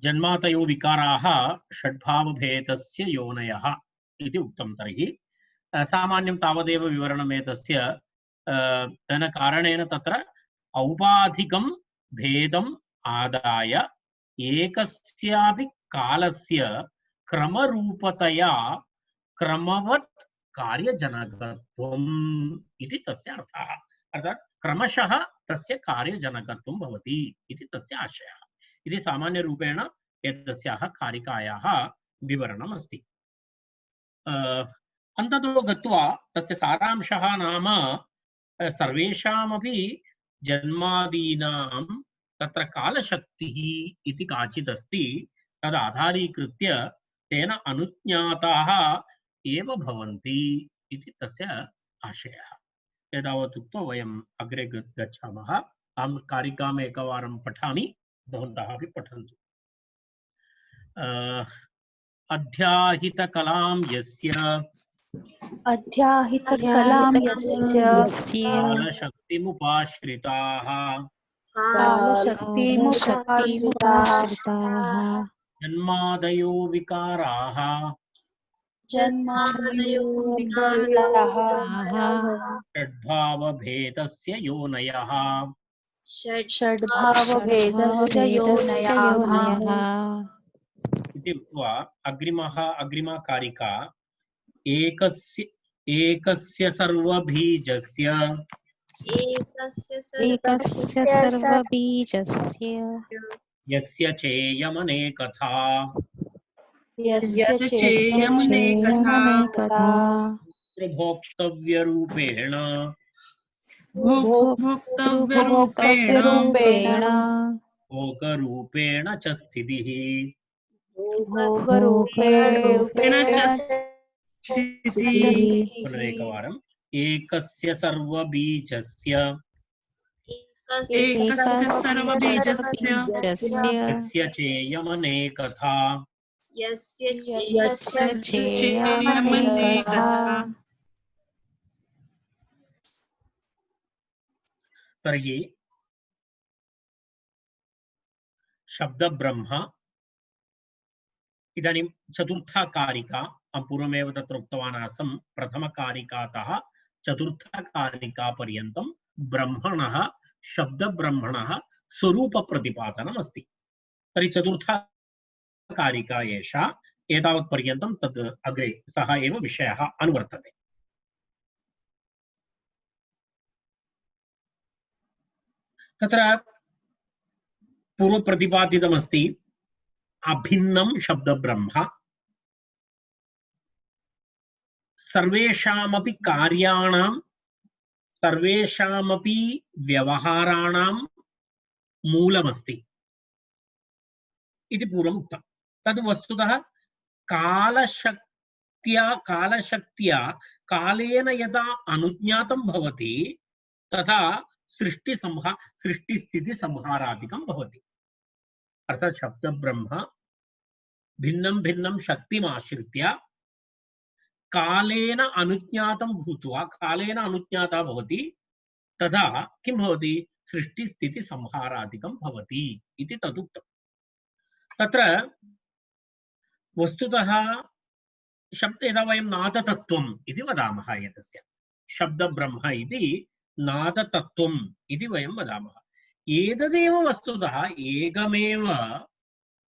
जन्मातयो विकाराः षड्भावभेदस्य योनयः इति उक्तं। तर्हि सामान्यं तावदेव विवरणम् एतस्य। तेन कारणेन तत्र औपाधिकं भेदम् आदाय एकस्यापि कालस्य क्रमरूपतया क्रमवत् कार्यजनकत्वम् इति तस्य अर्थः। अर्थात् क्रमशः तस्य कार्यजनकत्वं भवति इति तस्य आशयः। इति सामान्यरूपेण एतस्याः कारिकायाः विवरणम् अस्ति। अन्ततो गत्वा तस्य सारांशः नाम सर्वेषामपि जन्मादीनां तत्र कालशक्तिः इति काचित् अस्ति। तदाधारीकृत्य तेन अनुज्ञाताः एव भवन्ति इति तस्य आशयः। एतावत् उक्त्वा वयम् अग्रे गच्छामः। अहं कारिकाम् एकवारं पठामि, भवन्तः अपि पठन्तु। अध्याहितकलां यस्य कालशक्तिमुपाश्रिताः जन्मादयो विकाराः षड्भावभेदस्य योनयः इति उक्त्वा अग्रिमा कारिका एकस्य सर्वबीजस्य यस्य चेयमनेकथा भोक्तव्यरूपेण भोगरूपेण च स्थितिः। पुनरेकवारम् एकस्य सर्वबीजस्य यस्य चेयमनेकथा तर्हि शब्दब्रह्म इदानीं चतुर्था कारिका। पूर्वमेव तत्र उक्तवान् आसं प्रथमकारिकातः चतुर्थकारिकापर्यन्तं ब्रह्मणः शब्दब्रह्मणः स्वरूपप्रतिपादनम् अस्ति। तर्हि चतुर्था कारिका एषा। एतावत्पर्यन्तं तद् अग्रे सः एव विषयः अनुवर्तते। तत्र पूर्वप्रतिपादितमस्ति अभिन्नं शब्दब्रह्म सर्वेषामपि कार्याणां सर्वेषामपि व्यवहाराणां मूलमस्ति इति पूर्वम् उक्तं। तद् वस्तुतः कालशक्त्या कालेन यदा अनुज्ञातं भवति तथा सृष्टिस्थितिसंहारादिकं भवति। अर्थात् शब्दब्रह्म भिन्नं भिन्नं शक्तिमाश्रित्य कालेन अनुज्ञातं भूत्वा कालेन अनुज्ञाता भवति तदा किं भवति सृष्टिस्थितिसंहारादिकं भवति इति तदुक्तम्। तत्र वस्तुतः यदा वयं नादतत्त्वम् इति वदामः एतस्य शब्दब्रह्म इति नादतत्त्वम् इति वयं वदामः। एतदेव वस्तुतः एकमेव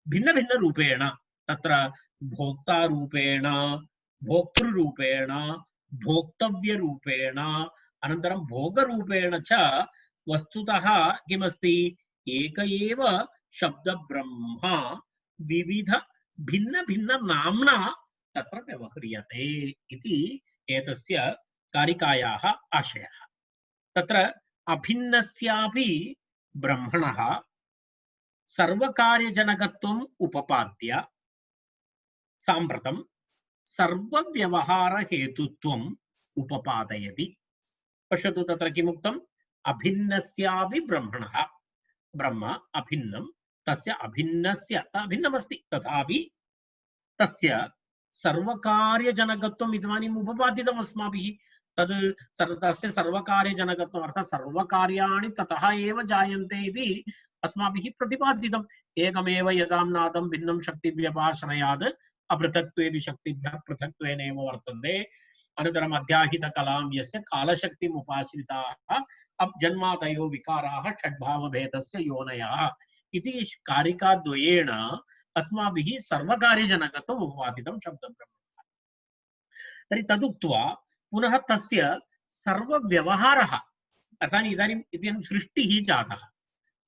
भिन्नभिन्नरूपेण तत्र भोक्तारूपेण भोक्तृरूपेण भोक्तव्यरूपेण अनन्तरं भोगरूपेण च वस्तुतः किमस्ति एक एव शब्दब्रह्म विविध भिन्न भिन्न नाम्ना तत्र व्यवह्रियते इति एतस्य कारिकायाः आशयः। तत्र अभिन्नस्यापि ब्रह्मणः सर्वकार्यजनकत्वम् उपपाद्य साम्प्रतं सर्वव्यवहारहेतुत्वम् उपपादयति। पश्यतु तत्र किमुक्तम् अभिन्नस्यापि ब्रह्मणः ब्रह्म अभिन्नं तस्य अभिन्नस्य अभिन्नमस्ति तथापि तस्य सर्वकार्यजनकत्वम् इदानीम् उपपादितम् अस्माभिः। तद् तस्य सर्वकार्यजनकत्वम् अर्थात् सर्वकार्याणि ततः एव जायन्ते इति अस्माभिः प्रतिपादितम्। एकमेव यदाम्नादं भिन्नं शक्तिव्यपाश्रयात् अपृथक्त्वेऽपि शक्तिभ्यः पृथक्त्वेनैव वर्तन्ते। अनन्तरम् अध्याहितकलां यस्य कालशक्तिम् उपाश्रिताः जन्मादयो विकाराः षड्भावभेदस्य योनयः इति कारिकाद्वयेन अस्माभिः सर्वकार्यजनकत्वम् उपपादितं शब्दब्रह्म। तर्हि तदुक्त्वा पुनः तस्य सर्वव्यवहारः अर्थात् इदानीं सृष्टिः जातः,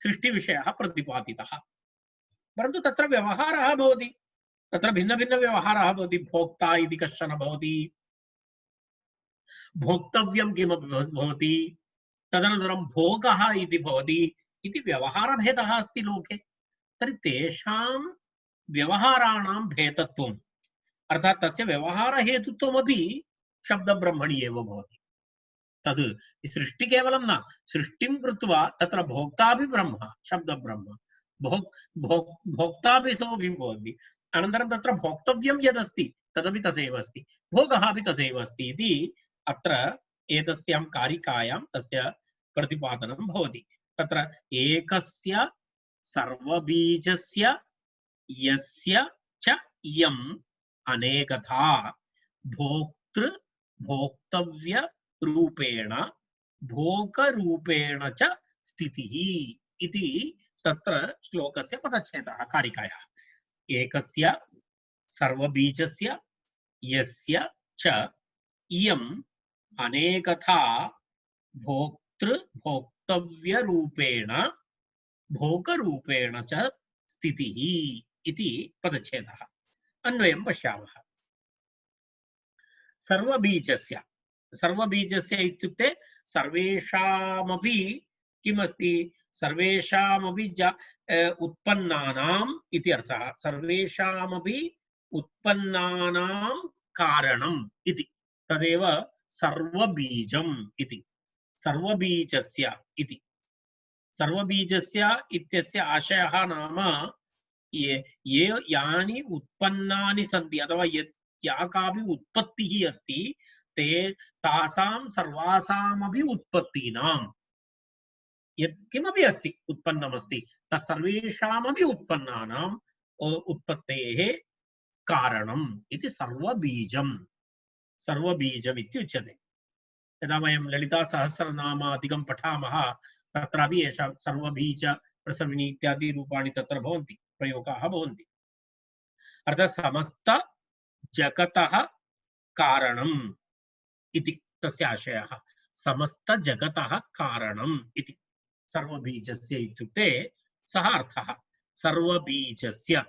सृष्टिविषयः प्रतिपादितः, परन्तु तत्र व्यवहारः भवति, तत्र भिन्नभिन्नव्यवहारः भवति। भोक्ता इति कश्चन भवति, भोक्तव्यं किमपि भवति, तदनन्तरं भोगः इति भवति, इति व्यवहारभेदः अस्ति लोके। तर्हि तेषां व्यवहाराणां भेदत्वम् अर्थात् तस्य व्यवहारहेतुत्वमपि शब्दब्रह्मणि एव भवति। तद् सृष्टि केवलं न, सृष्टिं कृत्वा तत्र भोक्तापि ब्रह्म शब्दब्रह्म, भोक्तापि सोऽपि भवति, अनन्तरं तत्र भोक्तव्यं यदस्ति तदपि तथैव अस्ति, भोगः अपि तथैव अस्ति इति अत्र एतस्यां कारिकायां तस्य प्रतिपादनं भवति। तत्र एकस्य सर्वबीजस्य यस्य च इयम् अनेकथा भोक्तृ भोक्तव्य रूपेण भोगरूपेण च स्थितिः इति तत्र श्लोकस्य पदच्छेदः कारिकायाः। एकस्य सर्वबीजस्य यस्य च इयम् अनेकथा भोक्तृ भोक्तव्य रूपेण भोगरूपेण च स्थितिः इति पदच्छेदः। अन्वयं पश्यामः। सर्वबीजस्य, सर्वबीजस्य इत्युक्ते सर्वेषामपि किमस्ति, सर्वेषामपि उत्पन्नानाम् इति अर्थः, सर्वेषामपि उत्पन्नानां कारणम् इति, तदेव सर्वबीजम् इति। सर्वबीजस्य इति, सर्वबीजस्य इत्यस्य आशयः नाम ये यानि उत्पन्नानि सन्ति अथवा या कापि उत्पत्तिः अस्ति ते तासां सर्वासामपि उत्पत्तीनां यत्किमपि अस्ति उत्पन्नमस्ति तत्सर्वेषामपि उत्पन्नानाम् उत्पत्तेः कारणम् इति सर्वबीजम्, सर्वबीजम् इत्युच्यते। यदा वयं ललितासहस्रनामादिकं पठामः तत्रापि एषा सर्वबीज प्रसविनी इत्यादि रूपाणि तत्र भवन्ति, प्रयोगाः भवन्ति। अर्थात् समस्त जगतः कारणम् इति तस्य आशयः, समस्त जगतः कारणम् इति सर्वबीजस्य इत्युक्ते सः अर्थः। सर्वबीजस्य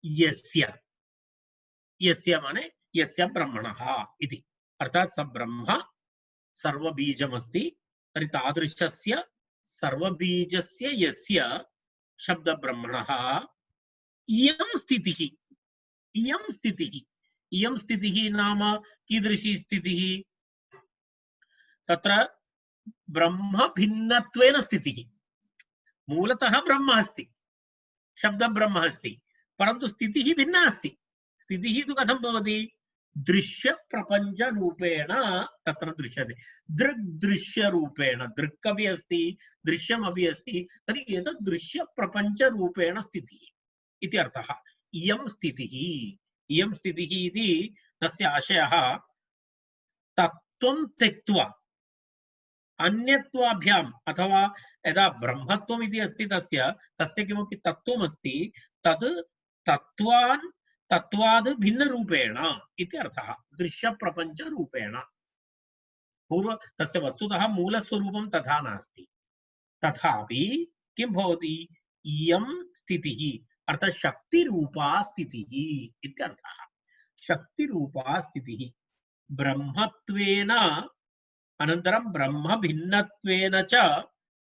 यस्य, यस्य माने यस्य ब्रह्मणः इति, अर्थात् स ब्रह्म सर्वबीजमस्ति। तर्हि तादृशस्य सर्वबीजस्य यस्य शब्दब्रह्मणः इयं स्थितिः, इयं स्थितिः, इयं स्थितिः नाम कीदृशी स्थितिः, तत्र ब्रह्म भिन्नत्वेन स्थितिः। मूलतः ब्रह्म अस्ति, शब्दब्रह्म अस्ति, परन्तु स्थितिः भिन्ना अस्ति। स्थितिः तु कथं भवति, दृश्यप्रपञ्चरूपेण तत्र दृश्यते, दृग्दृश्यरूपेण, दृक् अपि अस्ति दृश्यमपि अस्ति, तर्हि एतत् दृश्यप्रपञ्चरूपेण स्थितिः इति अर्थः। इयं स्थितिः, इयं स्थितिः इति तस्य आशयः तत्त्वं त्यक्त्वा अन्यत्वाभ्याम् अथवा यदा ब्रह्मत्वम् इति अस्ति तस्य किमपि तत्त्वमस्ति तद् तत्त्वाद् भिन्नरूपेण इति अर्थः, दृश्यप्रपञ्चरूपेण। पूर्व तस्य वस्तुतः मूलस्वरूपं तथा नास्ति, तथापि किं भवति, इयं स्थितिः अर्थात् शक्तिरूपा स्थितिः इत्यर्थः। शक्तिरूपा स्थितिः ब्रह्मत्वेन अनन्तरं ब्रह्म भिन्नत्वेन च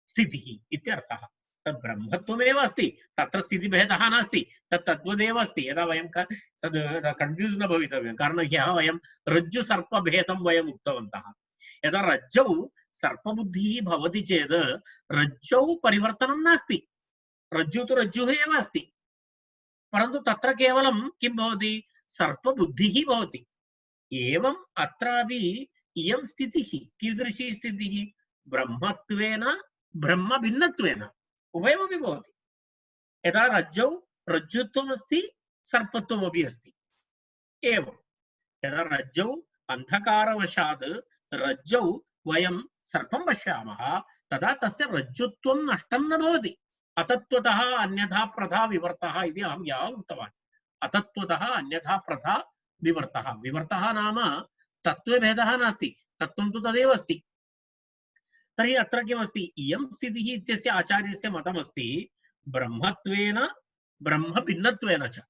स्थितिः इत्यर्थः। तद् ब्रह्मत्वमेव अस्ति, तत्र स्थितिभेदः नास्ति, तद्वदेव अस्ति। यदा वयं तद् कन्फ्यूस् न भवितव्यं, कारणं ह्यः वयं रज्जुसर्पभेदं वयम् उक्तवन्तः। यदा रज्जौ सर्पबुद्धिः भवति चेत् रज्जौ परिवर्तनं नास्ति, रज्जु तु रज्जुः एव अस्ति, परन्तु तत्र केवलं किं भवति, सर्पबुद्धिः भवति। एवम् अत्रापि इयं स्थितिः कीदृशी स्थितिः, ब्रह्मत्वेन ब्रह्म भिन्नत्वेन उभयमपि भवति। यदा रज्जौ रज्जुत्वमस्ति सर्पत्वमपि अस्ति एवं यदा रज्जौ अन्धकारवशात् रज्जौ वयं सर्पं पश्यामः तदा तस्य रज्जुत्वं नष्टं न भवति अतत्त्वतः अन्यथा प्रथा विवर्तः इति अहं या उक्तवान् अतत्त्वतः अन्यथा प्रथा विवर्तः विवर्तः नाम तत्त्वे भेदः नास्ति तत्त्वं तु तदेव अस्ति तर्हि अत्र किमस्ति इयं स्थितिः इत्यस्य आचार्यस्य मतमस्ति ब्रह्मत्वेन ब्रह्मभिन्नत्वेन च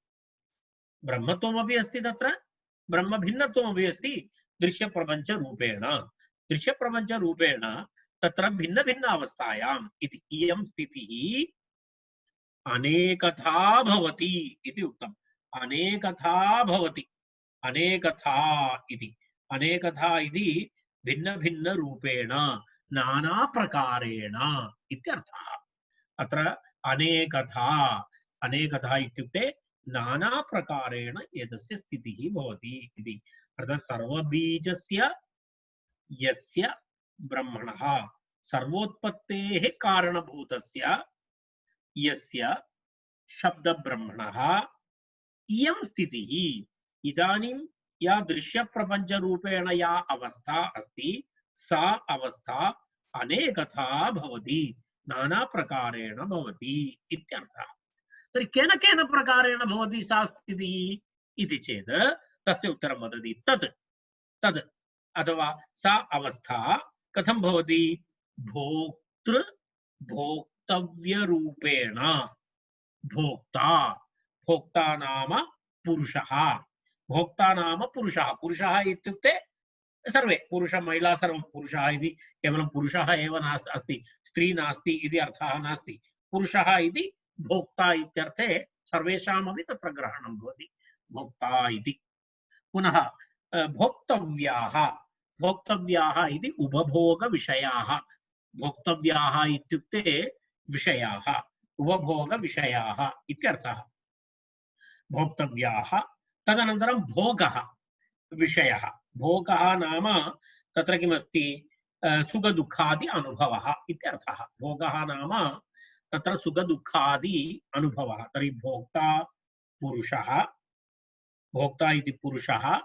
ब्रह्मत्वमपि अस्ति तत्र ब्रह्मभिन्नत्वमपि अस्ति दृश्यप्रपञ्चरूपेण तत्र भिन्न भिन्न अवस्थायाम् इति इयं स्थितिः अनेकथा भवति इति उक्तम् अनेकथा भवति अनेकथा इति भिन्न भिन्न रूपेण नाना प्रकारेण इत्यर्थः अत्र अनेकथा इत्युक्ते नाना प्रकारेण एतस्य स्थितिः भवति इति अर्थात् सर्वबीजस्य यस्य ब्रह्मणः सर्वोत्पत्तेः कारणभूतस्य यस्य शब्दब्रह्मणः इयं स्थितिः इदानीं या दृश्यप्रपञ्चरूपेण या अवस्था अस्ति सा अवस्था अनेकथा भवति नाना प्रकारेण भवति इत्यर्थः तर्हि केन केन प्रकारेण भवति सा स्थितिः इति चेत् तस्य उत्तरं वदति तद् अथवा सा अवस्था कथं भवति भोक्तृ भोक्तव्यरूपेण भोक्ता नाम पुरुषः पुरुषः इत्युक्ते सर्वे पुरुष महिला सर्वं पुरुषः इति केवलं पुरुषः एव अस्ति स्त्री नास्ति इति अर्थः नास्ति पुरुषः इति भोक्ता इत्यर्थे सर्वेषामपि तत्र ग्रहणं भवति भोक्ता इति पुनः भोक्तव्याः इति उपभोगविषयाः भोक्तव्याः इत्युक्ते विषयाः उपभोगविषयाः इत्यर्थः भोक्तव्याः तदनन्तरं भोगः विषयः भोगः नाम तत्र किमस्ति सुखदुःखादि अनुभवः इत्यर्थः भोगः नाम तत्र सुखदुःखादि अनुभवः तर्हि भोक्ता इति पुरुषः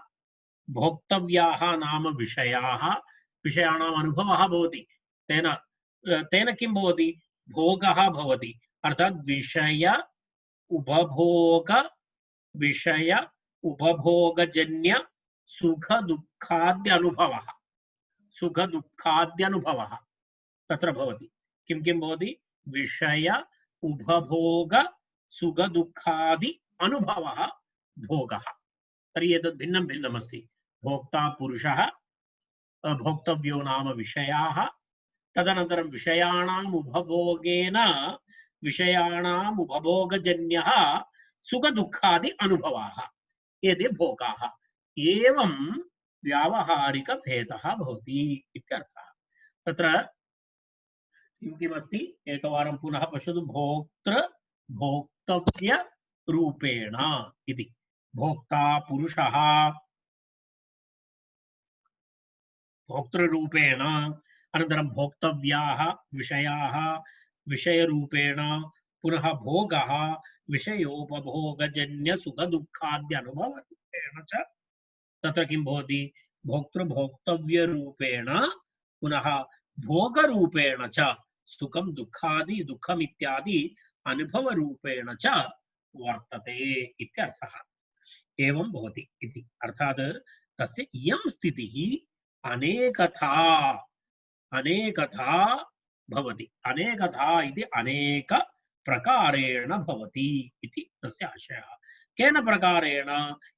भोक्तव्याः नाम विषयाणाम् अनुभवः भवति तेन किं भवति भोगः भवति अर्थात् विषय उपभोगजन्य सुखदुःखाद्यनुभवः तत्र भवति किं भवति विषय उपभोग सुखदुःखादि अनुभवः भोगः तर्हि एतद् भिन्नं भिन्नमस्ति भोक्ता पुरुषः भोक्तव्यो नाम विषयाः तदनन्तरं विषयाणाम् उपभोगजन्यः सुखदुःखादि अनुभवाः एते भोगाः एवं व्यावहारिकभेदः भवति इत्यर्थः तत्र किमस्ति एकवारं पुनः पश्यतु भोक्तव्यरूपेण इति भोक्ता पुरुषः भोक्तृरूपेण अनन्तरं भोक्तव्याः विषयाः विषयरूपेण पुनः भोगः विषयोपभोगजन्य सुखदुःखाद्यनुभवरूपेण च तत्र किं भवति भोक्तृभोक्तव्यरूपेण पुनः भोगरूपेण च सुखं दुःखमित्यादि अनुभवरूपेण च वर्तते इत्यर्थः एवं भवति इति अर्थात् तस्य इयं स्थितिः अनेकथा भवति अनेकथा इति अनेक प्रकारेण भवति इति तस्य आशयः केन प्रकारेण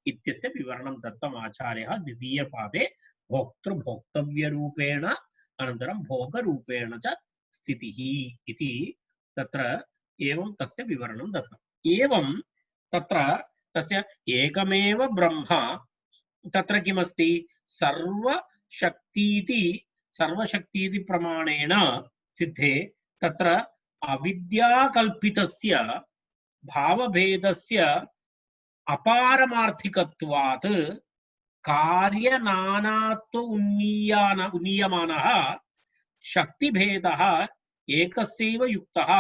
इत्यस्य विवरणं दत्तम् आचार्यः द्वितीयपादे भोक्तृभोक्तव्यरूपेण अनन्तरं भोगरूपेण च स्थितिः इति तत्र एवं तस्य विवरणं दत्तम् एवं तत्र तस्य एकमेव ब्रह्म तत्र किमस्ति सर्वशक्तीति प्रमाणेन सिद्धे तत्र अविद्याकल्पितस्य भावभेदस्य अपारमार्थिकत्वात् कार्यनानात्व उन्नीयमानः शक्तिभेदः एकस्यैव युक्तः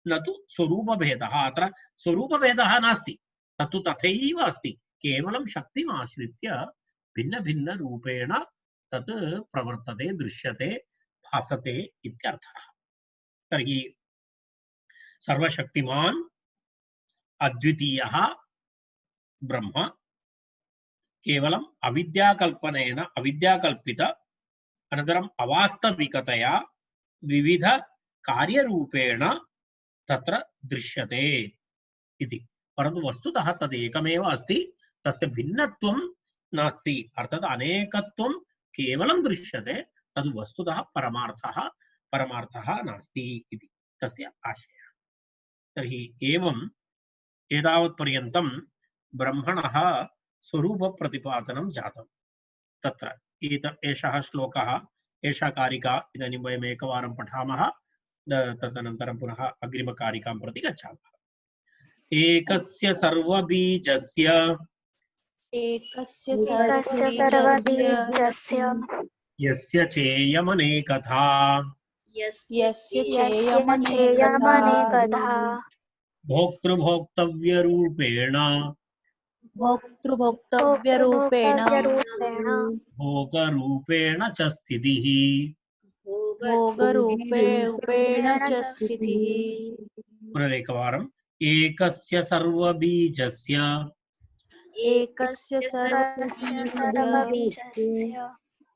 न तु स्वरूपभेदः। अत्र स्वरूपभेदः नास्ति, तत्तु तथैव अस्ति, केवलं शक्तिम् आश्रित्य भिन्न भिन्न रूपेण तत् प्रवर्तते, दृश्यते, भासते इत्यर्थः। तर्हि सर्वशक्तिमान् अद्वितीयः ब्रह्म केवलम् अविद्याकल्पनेन, अविद्याकल्पित अनन्तरम् अवास्तविकतया विविध कार्यरूपेण तत्र दृश्यते इति। परन्तु वस्तुतः तदेकमेव अस्ति, तस्य भिन्नत्वं नास्ति, अर्थात् अनेकत्वं केवलं दृश्यते, तद् वस्तुतः परमार्थः नास्ति इति तस्य आशयः। तर्हि एवम् एतावत्पर्यन्तं ब्रह्मणः स्वरूपप्रतिपादनं जातं। तत्र एषः श्लोकः, एषा कारिका इदानीं वयम् एकवारं पठामः, तदनन्तरं पुनः अग्रिमकारिकां प्रति गच्छामः। एकस्य सर्वबीजस्य यस्य चेयमनेकधा भोक्तृभोक्तव्यरूपेण भोगरूपेण च स्थितिः। पुनरेकवारम् एकस्य सर्वबीजस्य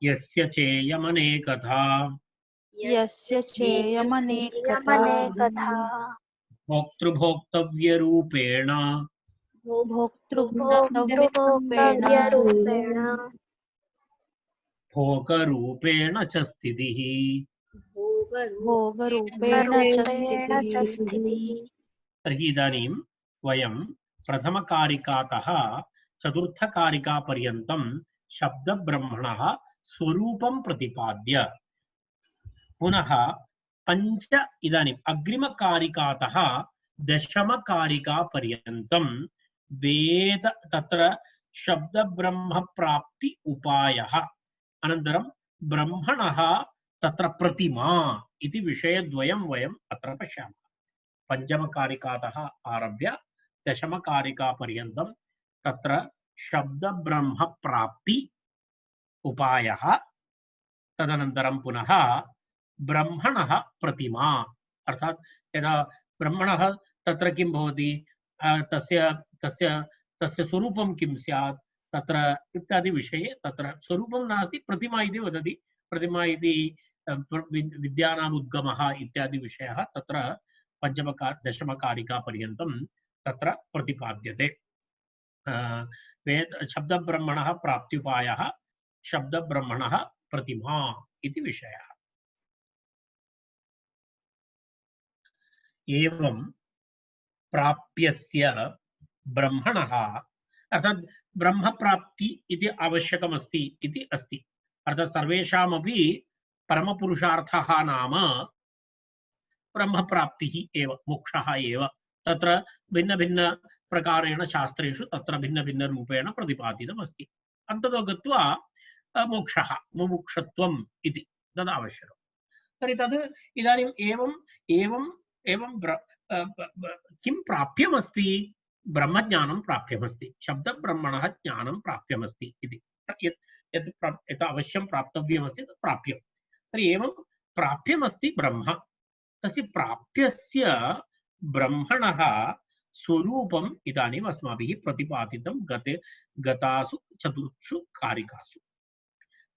यस्य चेयमनेकधा भोक्तृभोक्तव्यरूपेण भोगरूपेण च स्थितिः। तर्हि इदानीं वयं प्रथमकारिकातः चतुर्थकारिकापर्यन्तं शब्दब्रह्मणः स्वरूपं प्रतिपाद्य पुनः पञ्च इदानीम् अग्रिमकारिकातः दशमकारिकापर्यन्तं वेद तत्र शब्दब्रह्मप्राप्ति उपायः अनन्तरं ब्रह्मणः तत्र प्रतिमा इति विषयद्वयं वयम् अत्र पश्यामः। पञ्चमकारिकातः आरभ्य दशमकारिकापर्यन्तं तत्र शब्दब्रह्मप्राप्ति उपायः, तदनन्तरं पुनः ब्रह्मणः प्रतिमा, अर्थात् यदा ब्रह्मणः तत्र किं भवति, तस्य तस्य तस्य स्वरूपं किं स्यात् तत्र इत्यादि विषये तत्र स्वरूपं नास्ति, प्रतिमा इति वदति, प्रतिमा इति विद्यानाम् उद्गमः इत्यादि विषयः तत्र दशमकारिकापर्यन्तं तत्र प्रतिपाद्यते। शब्दब्रह्मणः प्राप्त्युपायः, शब्दब्रह्मणः प्रतिमा इति विषयः। एवं प्राप्यस्य ब्रह्मणः अर्थात् ब्रह्मप्राप्ति इति आवश्यकमस्ति इति अस्ति। अर्थात् सर्वेषामपि परमपुरुषार्थः नाम ब्रह्मप्राप्तिः एव, मोक्षः एव। तत्र भिन्न प्रकारेण शास्त्रेषु तत्र भिन्न रूपेण प्रतिपादितमस्ति। अन्ततो गत्वा मोक्षः, मुमुक्षत्वम् इति तद् आवश्यकम्। तर्हि तद् इदानीम् एवं किं प्राप्यमस्ति, ब्रह्मज्ञानं प्राप्यमस्ति, शब्दब्रह्मणः ज्ञानं प्राप्यमस्ति इति यत् अवश्यं प्राप्तव्यमस्ति तत् प्राप्यं। तर्हि एवं प्राप्यमस्ति ब्रह्म, तस्य प्राप्यस्य ब्रह्मणः स्वरूपम् इदानीम् अस्माभिः प्रतिपादितं गतासु चतुर्षु कारिकासु।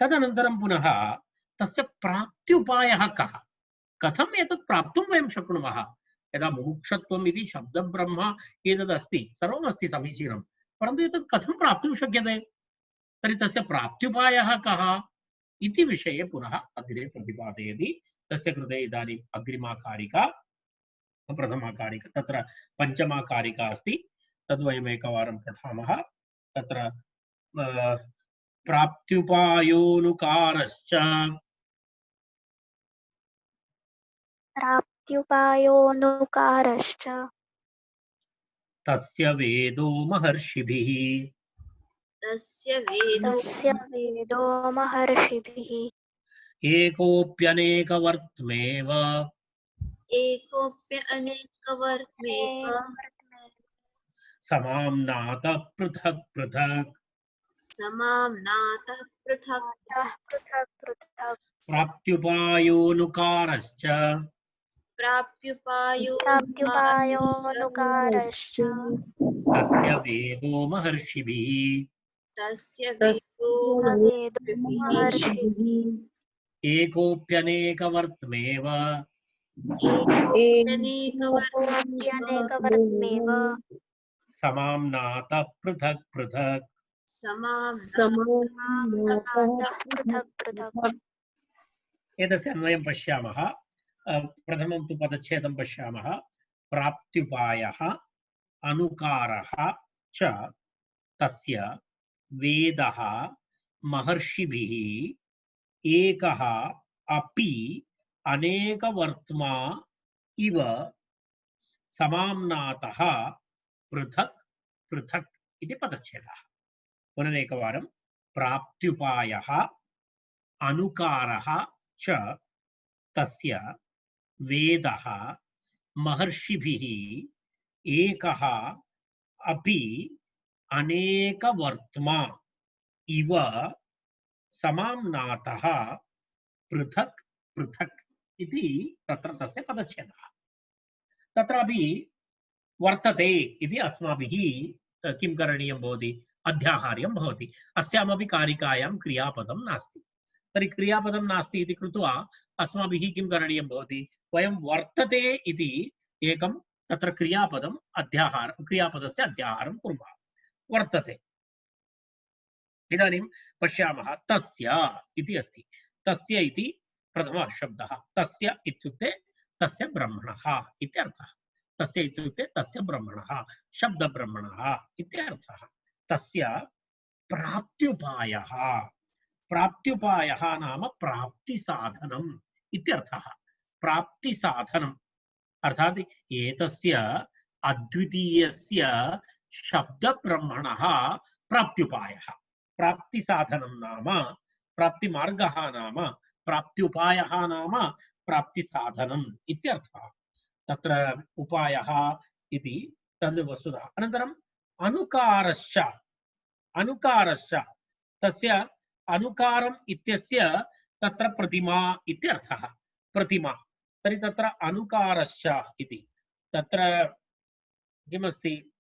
तदनन्तरं पुनः तस्य प्राप्त्युपायः कः, कथम् एतत् प्राप्तुं वयं शक्नुमः। यदा मुमुक्षत्वम् इति शब्दब्रह्म एतदस्ति, सर्वमस्ति समीचीनं, परन्तु एतत् कथं प्राप्तुं शक्यते, तर्हि तस्य प्राप्त्युपायः कः इति विषये पुनः अग्रे प्रतिपादयति। तस्य कृते इदानीम् अग्रिमा कारिका, प्रथमा कारिका, तत्र पञ्चमा कारिका अस्ति, तद्वयम् एकवारं पठामः। तत्र प्राप्त्युपायोनुकारश्च तस्य वेदो महर्षिभिः एकोऽप्यनेकवर्त्मेव एकोऽप्य अनेकवर्त्मेव समाम्नात पृथक् पृथक् समाम्नातः पृथक् पृथक् प्राप्त्युपायोऽनुकारश्च प्राप्त्युपायोऽनुकारश्च तस्य वेदो महर्षिभिः तस्य वेदो महर्षिभिः एकोऽप्यनेकवर्त्मेव एकोऽप्यनेकवर्त्मेव समाम्नात पृथक् पृथक् समाम्नातः पृथक् एतस्य अन्वयं पश्यामः। प्रथमं तु पदच्छेदं पश्यामः। प्राप्त्युपायः अनुकारः च तस्य वेदः महर्षिभिः एकः अपि अनेकवर्त्मा इव समाम्नातः पृथक् पृथक् इति पदच्छेदः। पुनरेकवारं प्राप्त्युपायः अनुकारः च तस्य वेदः महर्षिभिः एकः अपि अनेकवर्त्मा इव समाम्नातः पृथक् पृथक् इति तत्र तस्य पदच्छेदः। तत्रापि वर्तते इति अस्माभिः किं करणीयं भवति? अध्याहार्यं भवति। अस्यामपि कारिकायां क्रियापदं नास्ति। तर्हि क्रियापदं नास्ति इति कृत्वा अस्माभिः किं करणीयं भवति? वयं वर्तते इति एकं तत्र क्रियापदस्य अध्याहारं कुर्मः। वर्तते। इदानीं पश्यामः। तस्य इति अस्ति। तस्य इति प्रथमः शब्दः। तस्य इत्युक्ते तस्य ब्रह्मणः इत्यर्थः। तस्य इत्युक्ते तस्य ब्रह्मणः, शब्दब्रह्मणः इत्यर्थः। तस्य प्राप्त्युपायः। प्राप्त्युपायः नाम प्राप्तिसाधनम् इत्यर्थः। प्राप्तिसाधनम् अर्थात् एतस्य अद्वितीयस्य शब्दब्रह्मणः प्राप्त्युपायः। प्राप्तिसाधनं नाम प्राप्तिमार्गः नाम प्राप्त्युपायः नाम प्राप्तिसाधनम् इत्यर्थः। तत्र उपायः इति तद् वस्तुतः। अनन्तरम् अनुकारश्च। अनुकारश्च तस्य अनुकारम् इत्यस्य तत्र प्रतिमा इत्यर्थः। प्रतिमा। तर्हि तत्र अनुकारश्च इति तत्र किमस्ति?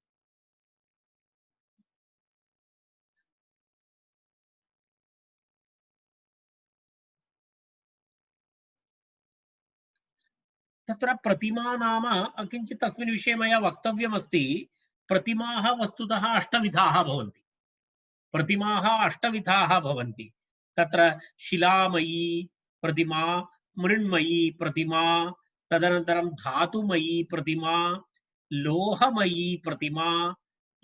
तत्र प्रतिमा नाम किञ्चित् तस्मिन् विषये मया वक्तव्यमस्ति। प्रतिमाः वस्तुतः अष्टविधाः भवन्ति। प्रतिमाः अष्टविधाः भवन्ति। तत्र शिलामयी प्रतिमा, मृण्मयी प्रतिमा, तदनन्तरं धातुमयी प्रतिमा, लोहमयी प्रतिमा,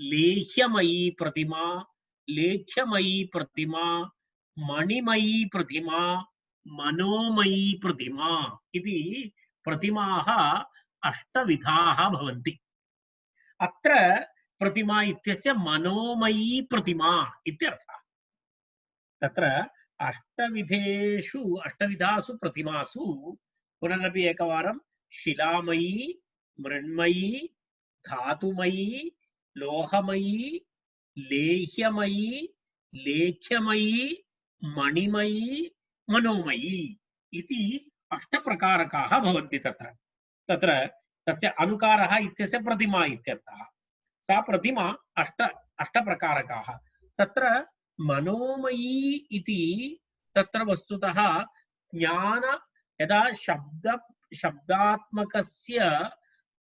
लेह्यमयी प्रतिमा, लेख्यमयी प्रतिमा, मणिमयी प्रतिमा, मनोमयी प्रतिमा इति प्रतिमाः अष्टविधाः भवन्ति। अत्र प्रतिमा इत्यस्य मनोमयी प्रतिमा इत्यर्थः। तत्र अष्टविधासु प्रतिमासु पुनरपि एकवारं शिलामयी, मृण्मयी, धातुमयी, लोहमयी, लेह्यमयी, लेख्यमयी, मणिमयी, मनोमयी इति अष्टप्रकारकाः भवन्ति। तत्र तत्र तस्य अनुकारः इत्यस्य प्रतिमा इत्यर्थः। सा प्रतिमा अष्टप्रकारकाः। तत्र मनोमयी इति तत्र वस्तुतः ज्ञान यदा शब्दात्मकस्य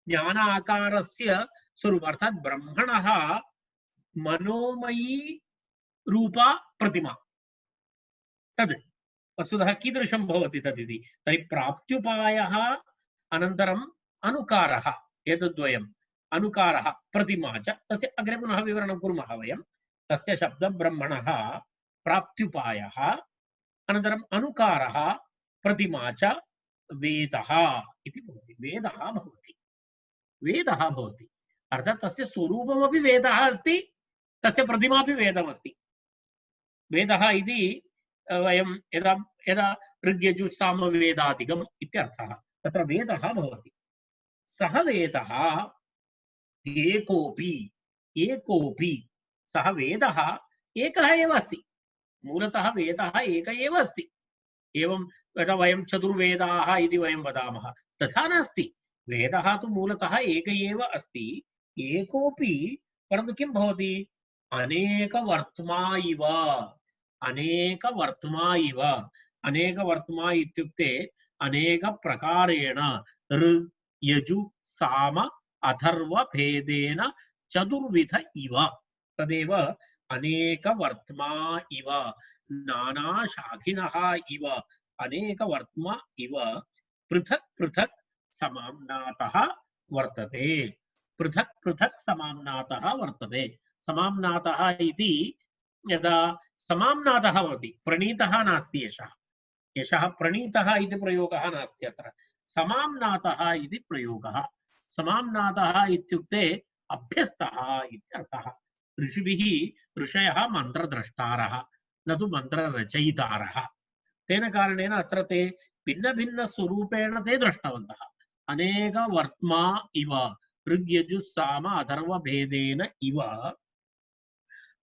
ज्ञानाकारस्य स्वरूप अर्थात् ब्रह्मणः मनोमयी रूपा प्रतिमा। तद् वस्तुतः कीदृशं भवति तदिति। तर्हि प्राप्त्युपायः अनन्तरम् अनुकारः, एतद्वयम् अनुकारः प्रतिमा च तस्य अग्रे पुनः विवरणं कुर्मः वयं। तस्य शब्दब्रह्मणः प्राप्त्युपायः अनन्तरम् अनुकारः प्रतिमा च वेदः इति भवति। वेदः भवति। वेदः भवति अर्थात् तस्य स्वरूपमपि वेदः अस्ति, तस्य प्रतिमापि वेदमस्ति। वेदः इति वयं यदा यदा ऋग्यजुः सामवेदादिकम् इत्यर्थः। तत्र वेदः भवति। सः वेदः एकोऽपि एकोऽपि सः वेदः एकः एव अस्ति। मूलतः वेदः एक एव अस्ति। एवं यदा वयं चतुर्वेदाः इति वयं वदामः तथा नास्ति। वेदः तु मूलतः एक एव अस्ति। एकोऽपि परन्तु किं भवति अनेकवर्त्मा इव। अनेकवर्त्मा इव। अनेकवर्त्मा इत्युक्ते अनेकप्रकारेण ऋ यजु साम अथर्व भेदेन चतुर्विध इव। तदेव अनेकवर्त्मा इव नानाशाखिनः इव अनेकवर्त्मा इव पृथक् पृथक् समाम्नातः वर्तते। पृथक् पृथक् समाम्नातः वर्तते। समाम्नातः इति यदा समाम्नातः भवति प्रणीतः नास्ति एषः। एषः प्रणीतः इति प्रयोगः नास्ति अत्र। समाम्नातः इति प्रयोगः। समाम्नातः इत्युक्ते अभ्यस्तः इत्यर्थः। ऋषिभिः ऋषयः मन्त्रद्रष्टारः न तु मन्त्ररचयितारः। तेन कारणेन अत्र ते भिन्नभिन्नस्वरूपेण ते दृष्टवन्तः। अनेकवर्त्मा इव ऋग्यजुस्साम अथर्वभेदेन इव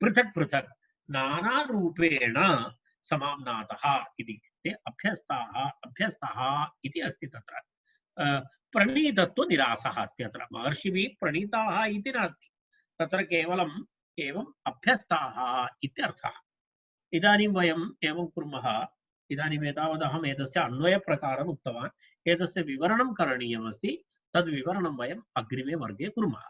पृथक् पृथक् नानारूपेण समाम्नातः इति। ते अभ्यस्तः इति अस्ति तत्र। प्रणीतत्व निरासः अस्ति अत्र। महर्षिभिः प्रणीताः इति नास्ति, तत्र केवलम् एवम् अभ्यस्ताः इत्यर्थः। इदानीं वयम् एवं कुर्मः। इदानीम् एतावदहम् एतस्य अन्वयप्रकारम् उक्तवान्। एतस्य विवरणं करणीयमस्ति। तद्विवरणं वयम् अग्रिमे वर्गे कुर्मः।